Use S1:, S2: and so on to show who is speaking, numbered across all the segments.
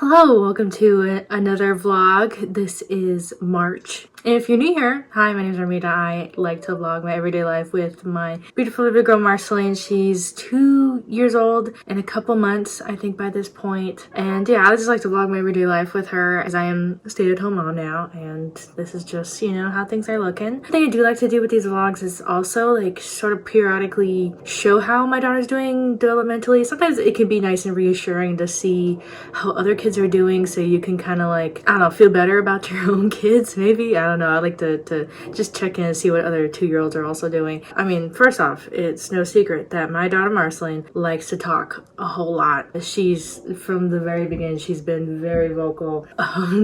S1: Hello, welcome to another vlog. This is March. And if you're new here, hi, my name is Armida. I like to vlog my everyday life with my beautiful little girl Marceline. She's 2 years old in a couple months, I think, by this point. And yeah, I just like to vlog my everyday life with her as I am a stay-at-home mom now. And this is just, you know, how things are looking. The thing I do like to do with these vlogs is also like sort of periodically show how my daughter's doing developmentally. Sometimes it can be nice and reassuring to see how other kids are doing, so you can kind of like, I don't know, feel better about your own kids maybe. I don't know. I like to just check in and see what other 2-year-olds are also doing. I mean, first off, it's no secret that my daughter Marceline likes to talk a whole lot. She's, from the very beginning, she's been very vocal,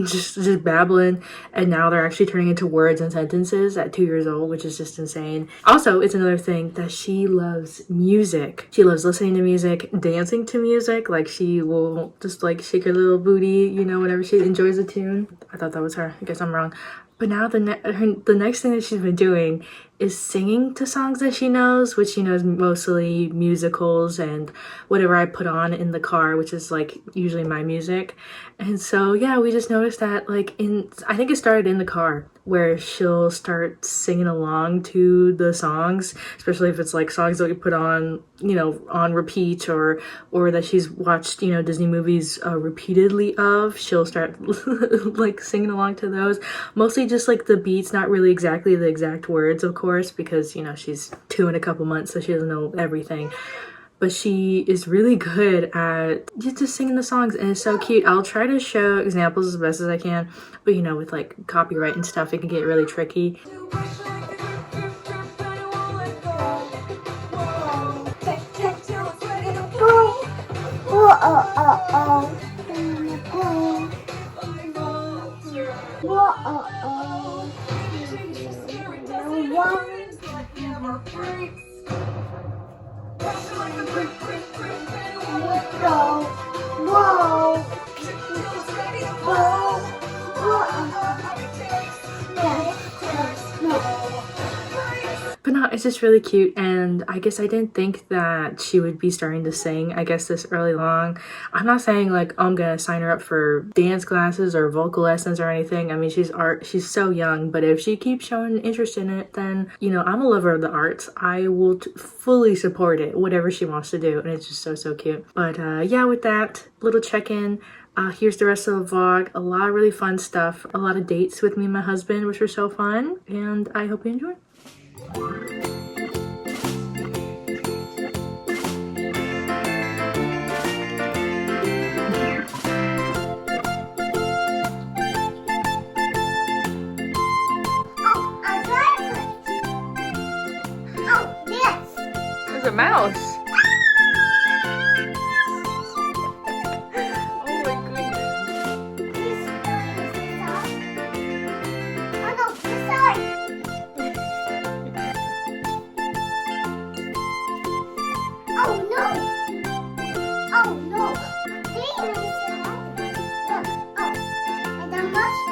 S1: just babbling, and now they're actually turning into words and sentences at 2 years old, which is just insane. Also, it's another thing that she loves music. She loves listening to music, dancing to music. Like, she will just like shake her little booty, you know, whenever she enjoys a tune. I thought that was her. I guess I'm wrong. But now the next thing that she's been doing is singing to songs that she knows, which she knows mostly musicals and whatever I put on in the car, which is like usually my music. And so yeah, we just noticed that like I think it started in the car, where she'll start singing along to the songs, especially if it's like songs that we put on, you know, on repeat, or that she's watched, you know, Disney movies repeatedly of. She'll start like singing along to those, mostly just like the beats, not really exactly the exact words, of course, because, you know, she's 2 in a couple months, so she doesn't know everything. But she is really good at just singing the songs, and it's so cute. I'll try to show examples as best as I can, but you know, with like copyright and stuff, it can get really tricky. But no, it's just really cute, and I guess I didn't think that she would be starting to sing, I guess, this early on. I'm not saying like, oh, I'm gonna sign her up for dance classes or vocal lessons or anything. I mean, she's so young, but if she keeps showing interest in it, then, you know, I'm a lover of the arts. I will fully support it, whatever she wants to do, and it's just so cute. But yeah, with that little check-in, here's the rest of the vlog. A lot of really fun stuff, a lot of dates with me and my husband, which were so fun, and I hope you enjoy. There's a mouse. Oh my goodness.
S2: Oh no, this side. Oh no. Oh no. There is a mouse. Look. Oh. And the mouse.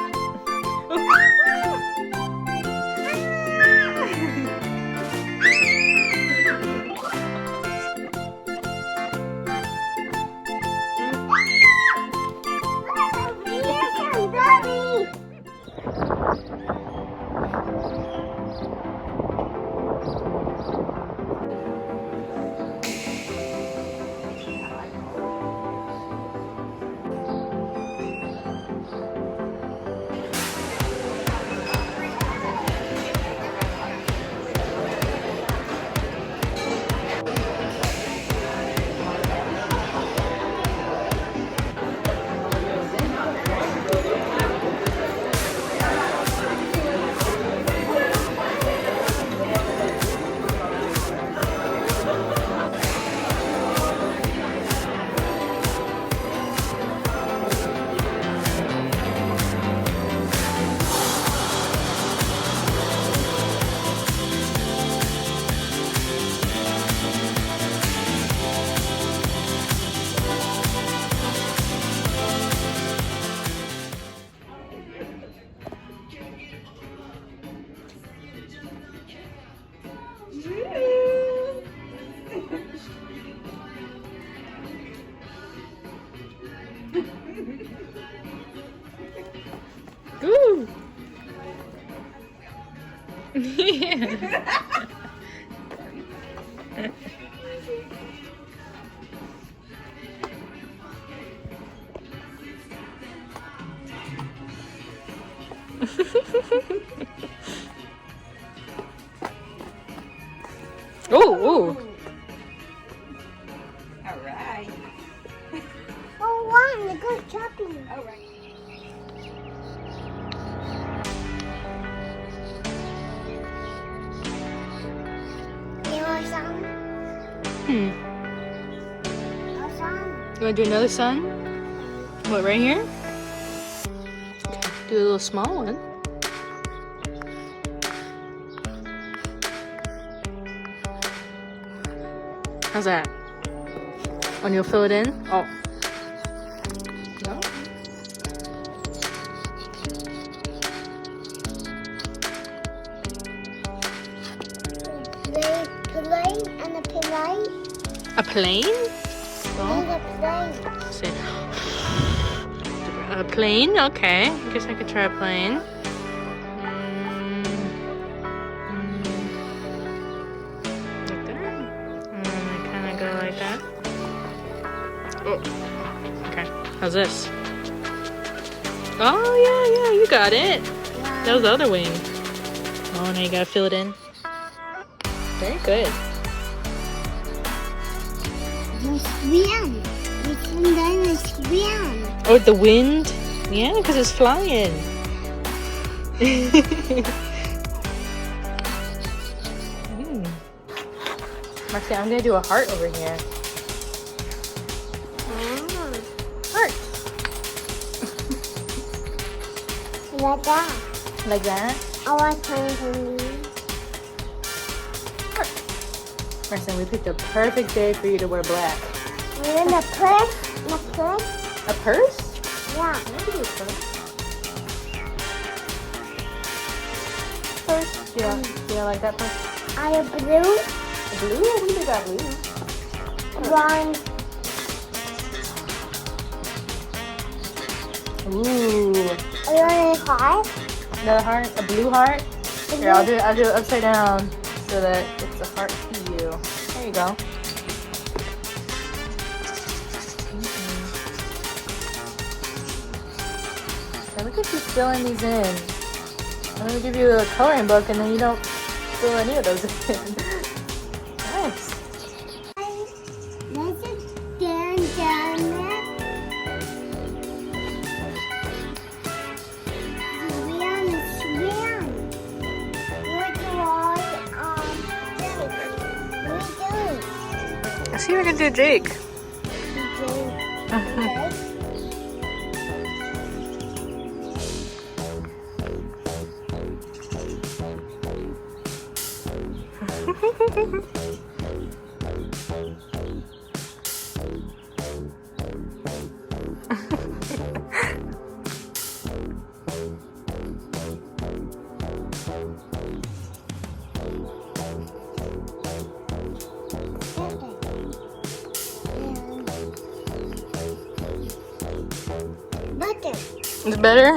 S1: Oh,
S3: All right.
S2: Oh, wow, go shopping.
S3: All right.
S2: You want some?
S1: hmm.
S2: Or some?
S1: You want to do another sun? What, right here? Okay, do a little small one. How's that? When you'll fill it in? Oh. No?
S2: Play and a play.
S1: A plane? Oh,
S2: And a play.
S1: see. A plane? Okay. I guess I could try a plane. Like that. And then I kind of go like that. Oh. Okay. How's this? Oh, yeah, you got it. That was the other wing. Oh, now you gotta fill it in. Very good.
S2: You swim. You can then swim.
S1: Oh, the wind? Yeah, because it's flying. Marcy, I'm gonna do a heart over here. Heart.
S2: Like that.
S1: Like that?
S2: I want something.
S1: Marcy, we picked a perfect day for you to wear black.
S2: And then the purse. The purse.
S1: A purse?
S2: Yeah.
S1: Can I give you a purse? Purse? Yeah, like that purse?
S2: I have blue,
S1: Blue? We do got blue.
S2: blonde,
S1: Ooh.
S2: a heart.
S1: Another heart? A blue heart? Here, I'll do it upside down so that it's a heart to you. There you go. Okay, look at you filling these in. I'm gonna give you a coloring book and then you don't fill any of those in. Nice.
S2: Let's just stand down there. Swim. What do
S1: I see we're gonna do Jake.
S2: Butter.
S1: It's better?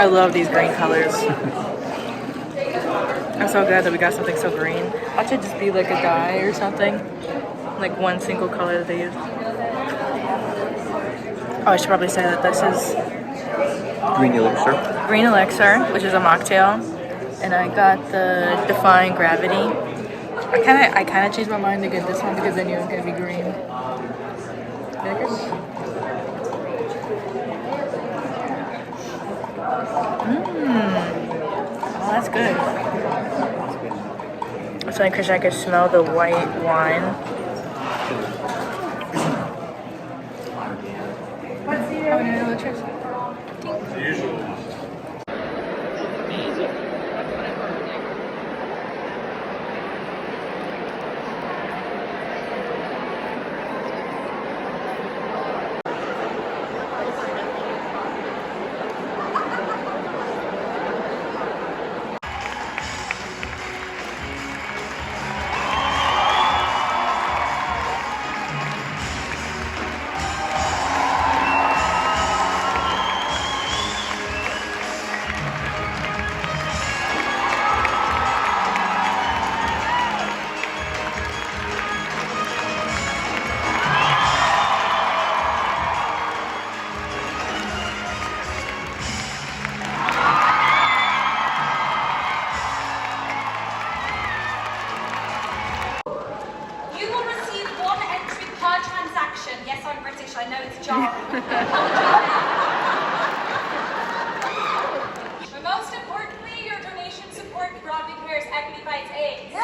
S1: I love these green colors. I'm so glad that we got something so green. Watch it just be like a dye or something. Like one single color that they use. Oh, I should probably say that this is
S3: Green elixir.
S1: Green Elixir, which is a mocktail. And I got the Defying Gravity. I kinda changed my mind to get this one because I knew it was gonna be green. Oh, that's good. It's like because I could smell the white wine.
S4: You will receive one entry per transaction. Yes, I'm British. I know it's jarring. But most importantly, your donations support the Broadway Cares Equity Fights AIDS.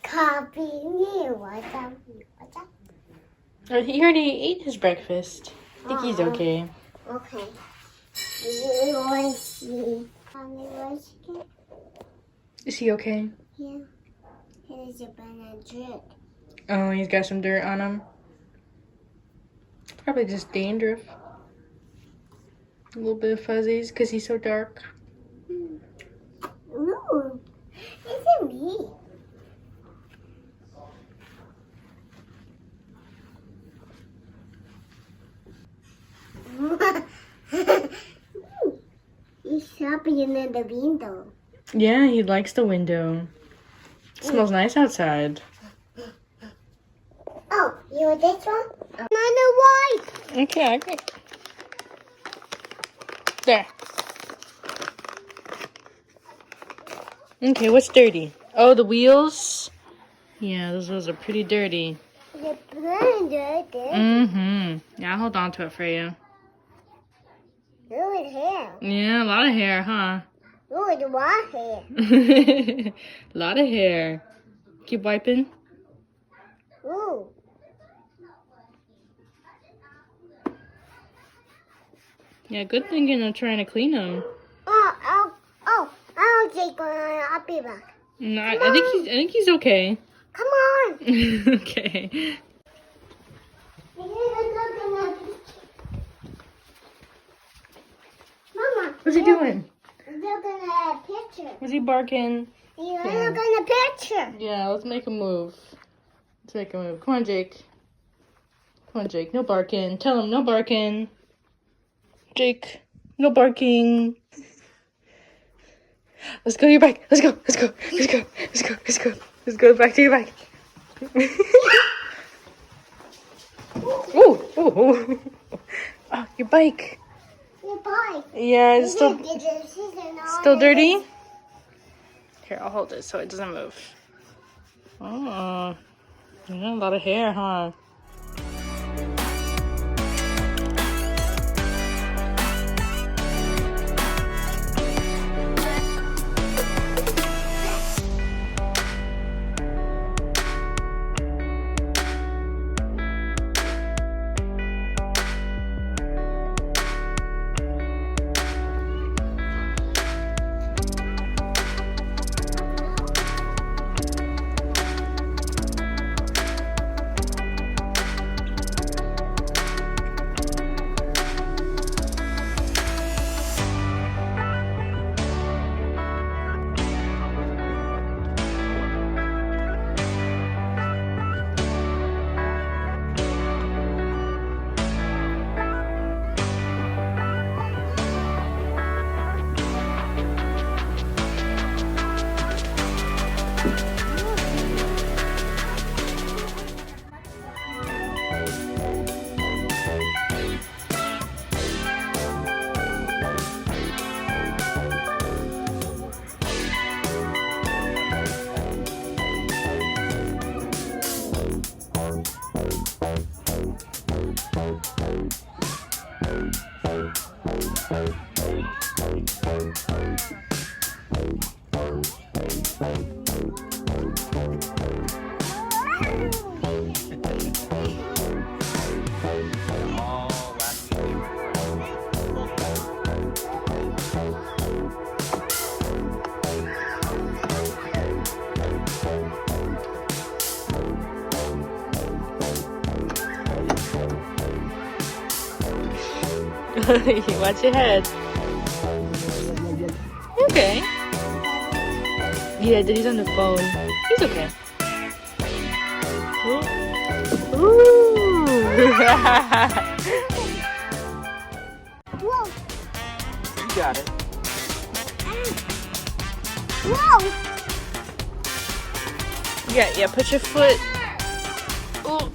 S2: Copy me. What's up?
S1: He already ate his breakfast. I think he's okay.
S2: Okay. You want to see?
S1: Is he okay?
S2: Yeah. Here's a banana drink.
S1: Oh, he's got some dirt on him. Probably just dandruff. A little bit of fuzzies because he's so dark.
S2: Ooh, it's a me. He's shopping in the window.
S1: Yeah, he likes the window. It smells nice outside.
S2: Oh, you want this one? Another white.
S1: Okay. There. Okay, what's dirty? Oh, the wheels? Yeah, those are pretty dirty.
S2: The blender.
S1: Mm-hmm. Yeah, I'll hold on to it for you.
S2: Look at hair.
S1: Yeah, a lot of hair, huh?
S2: Look at the white hair.
S1: A lot of hair. Keep wiping.
S2: Ooh.
S1: Yeah, good thing you're not trying to clean them.
S2: I'll take one. I'll be back.
S1: No, I think he's okay.
S2: Come on.
S1: Okay.
S2: Mama.
S1: What's he doing?
S2: Look at a picture.
S1: Was he barking?
S2: You look at a picture.
S1: Yeah, let's make a move. Come on, Jake. Come on, Jake. No barking. Tell him no barking. Jake, no barking. Let's go to your bike. Let's go. Just go back to your bike. Ooh, ooh, ooh. Oh, your bike.
S2: Your bike.
S1: Yeah, it's still
S2: Still
S1: dirty. Here, I'll hold it so it doesn't move. Oh, yeah, a lot of hair, huh? Watch your head. Okay. Yeah, Daddy's on the phone. He's okay. Ooh.
S2: Whoa.
S3: You got it.
S2: Whoa.
S1: Yeah, put your foot. Ooh.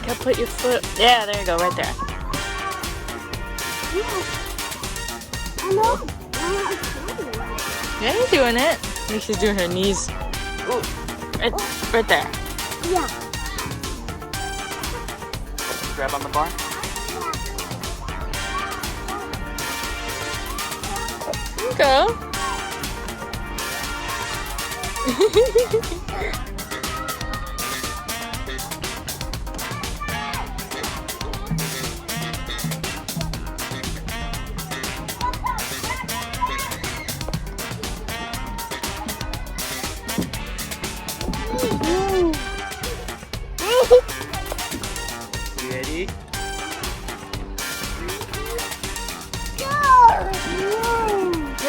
S1: Yeah, put your foot. Yeah, there you go, right there.
S2: I know.
S1: Yeah, you're doing it. I think she's doing her knees. Ooh. Right there.
S2: Yeah.
S3: Grab on the bar.
S1: Go.
S3: Ready?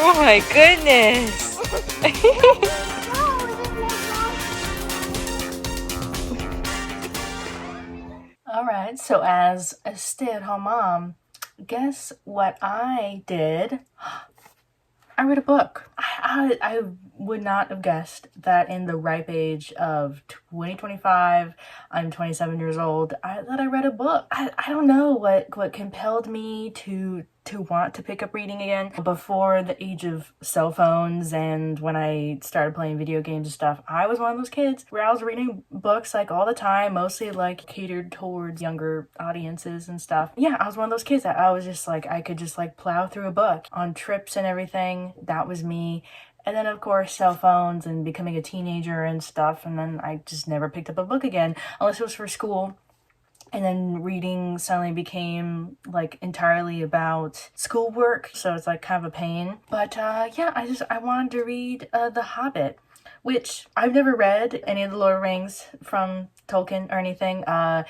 S1: Oh my goodness. All right, so as a stay-at-home mom, guess what I did? I read a book. I would not have guessed that in the ripe age of 2025, I'm 27 years old, that I read a book. I don't know what compelled me to want to pick up reading again. Before the age of cell phones and when I started playing video games and stuff, I was one of those kids where I was reading books like all the time, mostly like catered towards younger audiences and stuff. Yeah, I was one of those kids that I was just like, I could just like plow through a book on trips and everything. That was me. And then, of course, cell phones and becoming a teenager and stuff. And then I just never picked up a book again, unless it was for school. And then reading suddenly became like entirely about schoolwork. So it's like kind of a pain. But yeah, I wanted to read The Hobbit, which I've never read any of the Lord of the Rings from Tolkien or anything. I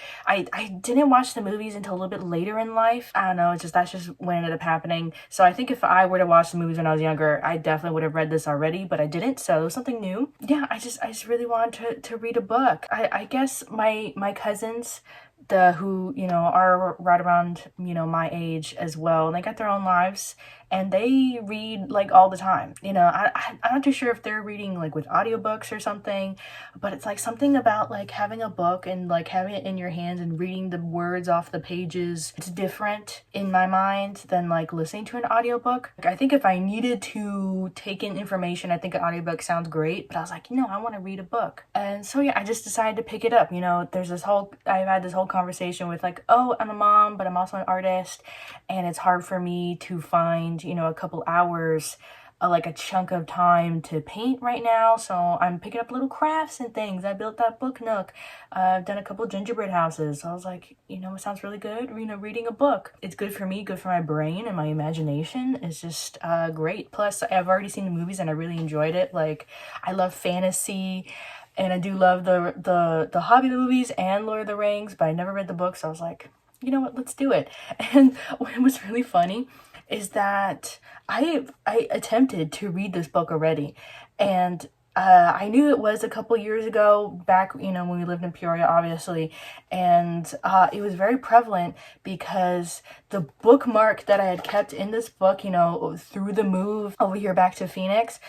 S1: didn't watch the movies until a little bit later in life. I don't know, that's just when it ended up happening. So I think if I were to watch the movies when I was younger, I definitely would have read this already, but I didn't, so it was something new. Yeah, I just really wanted to read a book. I guess my cousins who, you know, are right around, you know, my age as well. And they got their own lives and they read like all the time. You know, I'm not too sure if they're reading like with audiobooks or something, but it's like something about like having a book and like having it in your hands and reading the words off the pages. It's different in my mind than like listening to an audiobook. Like, I think if I needed to take in information, I think an audiobook sounds great, but I was like, you know, I want to read a book. And so yeah, I just decided to pick it up. You know, I've had this whole conversation with like, oh, I'm a mom, but I'm also an artist, and it's hard for me to find, you know, a couple hours, like a chunk of time to paint right now. So I'm picking up little crafts and things. I built that book nook. I've done a couple gingerbread houses. So I was like, you know, it sounds really good. You know, reading a book. It's good for me, good for my brain and my imagination. It's just great. Plus, I've already seen the movies and I really enjoyed it. Like, I love fantasy. And I do love the Hobbit movies and Lord of the Rings, but I never read the book, so I was like, you know what, let's do it. And what was really funny is that I attempted to read this book already, and I knew it was a couple years ago, back, you know, when we lived in Peoria, obviously, and it was very prevalent because the bookmark that I had kept in this book, you know, through the move over here back to Phoenix,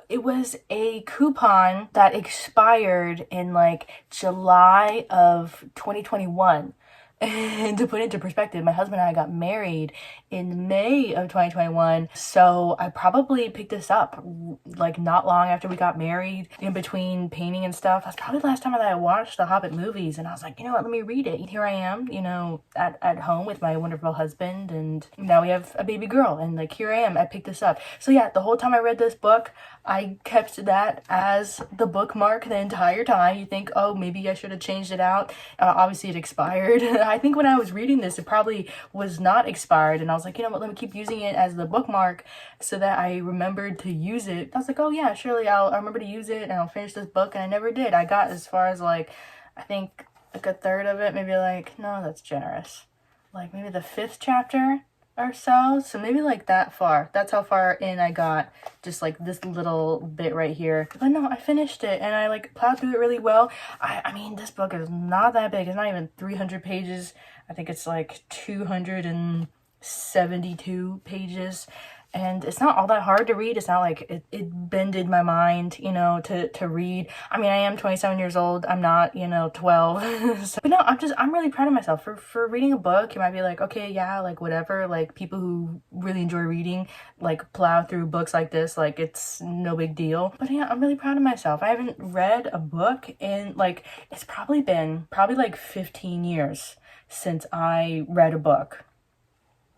S1: it was a coupon that expired in like July of 2021. And to put it into perspective, my husband and I got married in May of 2021. So I probably picked this up like not long after we got married, in between painting and stuff. That's probably the last time that I watched the Hobbit movies. And I was like, you know what, let me read it. And here I am, you know, at home with my wonderful husband. And now we have a baby girl. And like, here I am, I picked this up. So yeah, the whole time I read this book, I kept that as the bookmark the entire time. You think, oh, maybe I should have changed it out. Obviously it expired. I think when I was reading this, it probably was not expired. And I was like, you know what, let me keep using it as the bookmark so that I remembered to use it. I was like, oh yeah, surely I'll remember to use it and I'll finish this book. And I never did. I got as far as like, I think like a third of it, maybe like, no, that's generous. Like maybe the 5th chapter or so maybe like that far. That's how far in I got, just like this little bit right here. But no, I finished it and I like plowed through it really well. I mean, this book is not that big. It's not even 300 pages. I think it's like 272 pages. And it's not all that hard to read. It's not like it bended my mind, you know, to read. I mean, I am 27 years old. I'm not, you know, 12. So, but no, I'm really proud of myself for reading a book. You might be like, okay, yeah, like whatever. Like people who really enjoy reading, like plow through books like this, like it's no big deal. But yeah, I'm really proud of myself. I haven't read a book in like, it's probably been like 15 years since I read a book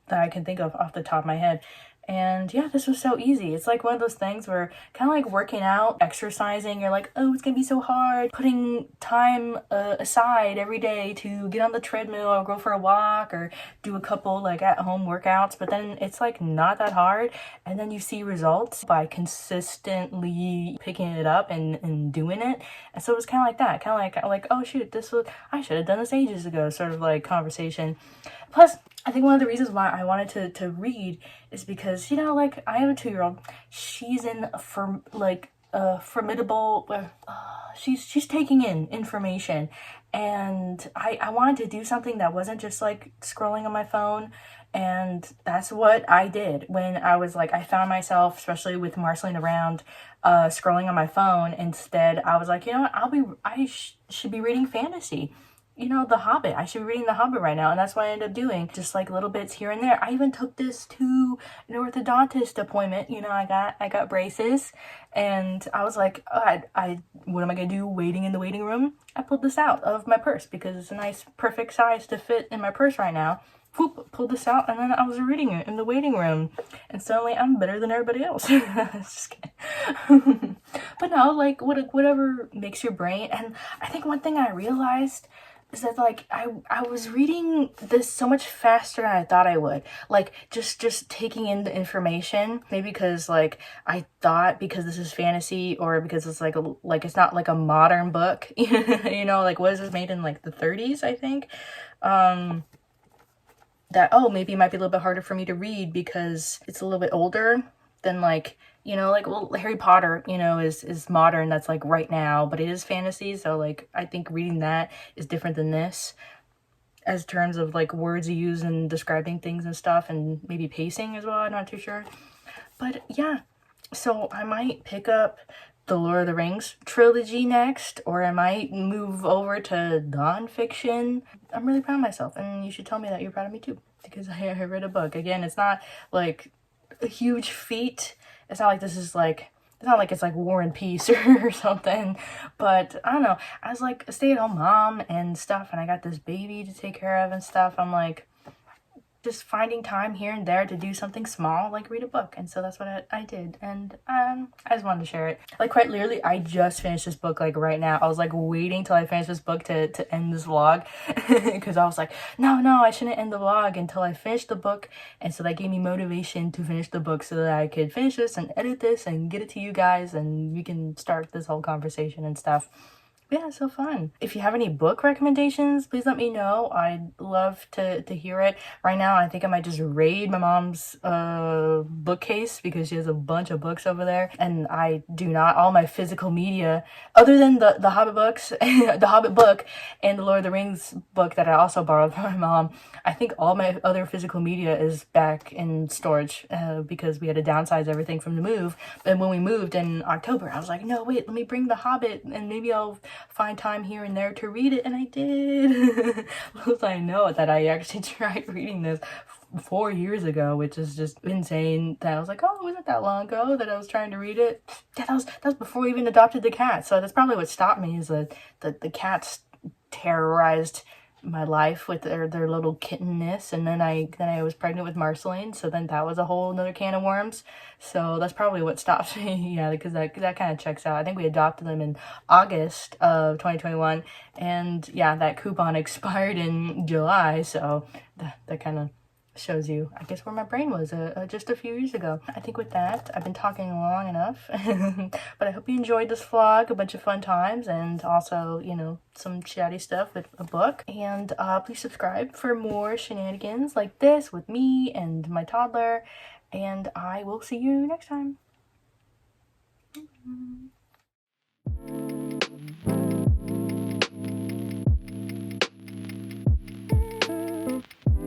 S1: that I can think of off the top of my head. And yeah, this was so easy. It's like one of those things where kind of like working out, exercising, you're like, oh, it's gonna be so hard. Putting time aside every day to get on the treadmill or go for a walk or do a couple like at home workouts. But then it's like not that hard. And then you see results by consistently picking it up and doing it. And so it was kind of like that, kind of like, oh shoot, I should have done this ages ago, sort of like conversation. Plus, I think one of the reasons why I wanted to read is because, you know, like I have a 2-year-old. She's in formidable, she's taking in information, and I wanted to do something that wasn't just like scrolling on my phone. And that's what I did when I was like, I found myself, especially with Marceline around, scrolling on my phone. Instead, I was like, you know what, I should be reading fantasy. You know, The Hobbit. I should be reading The Hobbit right now. And that's what I ended up doing. Just like little bits here and there. I even took this to an orthodontist appointment. You know, I got braces. And I was like, oh, what am I going to do waiting in the waiting room? I pulled this out of my purse because it's a nice, perfect size to fit in my purse right now. Whoop, pulled this out, and then I was reading it in the waiting room. And suddenly I'm better than everybody else. Just kidding. But no, like, whatever makes your brain. And I think one thing I realized is that like I was reading this so much faster than I thought I would. Like just taking in the information. Maybe because like I thought because this is fantasy, or because it's like it's not like a modern book. You know, like what is this, made in like the 30s, I think. That maybe it might be a little bit harder for me to read because it's a little bit older than like, you know, like, well, Harry Potter, you know, is modern. That's like right now, but it is fantasy. So like, I think reading that is different than this. as terms of like words you use and describing things and stuff, and maybe pacing as well. I'm not too sure. But yeah, so I might pick up the Lord of the Rings trilogy next, or I might move over to nonfiction. I'm really proud of myself, and you should tell me that you're proud of me too, because I read a book. Again, it's not like a huge feat. It's not like this is like, it's not like it's like War and Peace or something, but I don't know. I was like a stay-at-home mom and stuff, and I got this baby to take care of and stuff. I'm like, just finding time here and there to do something small, like read a book. And so that's what I did. And I just wanted to share it. Like, quite literally, I just finished this book like right now. I was like waiting till I finished this book to end this vlog, because I was like, no, I shouldn't end the vlog until I finish the book. And so that gave me motivation to finish the book so that I could finish this and edit this and get it to you guys, and we can start this whole conversation and stuff. Yeah, so fun. If you have any book recommendations, please let me know. I'd love to hear it. Right now, I think I might just raid my mom's bookcase, because she has a bunch of books over there, and I do not, all my physical media, other than the Hobbit books, the Hobbit book, and the Lord of the Rings book that I also borrowed from my mom, I think all my other physical media is back in storage, because we had to downsize everything from the move. And when we moved in October, I was like, no, wait, let me bring the Hobbit, and maybe I'll find time here and there to read it. And I did. Little I know that I actually tried reading this 4 years ago, which is just insane. That I was like, oh, was it that long ago that I was trying to read it? Yeah, that was before we even adopted the cat. So that's probably what stopped me, is that the cats terrorized my life with their little kittenness. And then I was pregnant with Marceline, so then that was a whole another can of worms. So that's probably what stopped me. Yeah, because that kind of checks out. I think we adopted them in August of 2021, and yeah, that coupon expired in July, so that kind of shows you, I guess, where my brain was just a few years ago. I think with that, I've been talking long enough, but I hope you enjoyed this vlog, a bunch of fun times, and also, you know, some chatty stuff with a book. And please subscribe for more shenanigans like this with me and my toddler, and I will see you next time.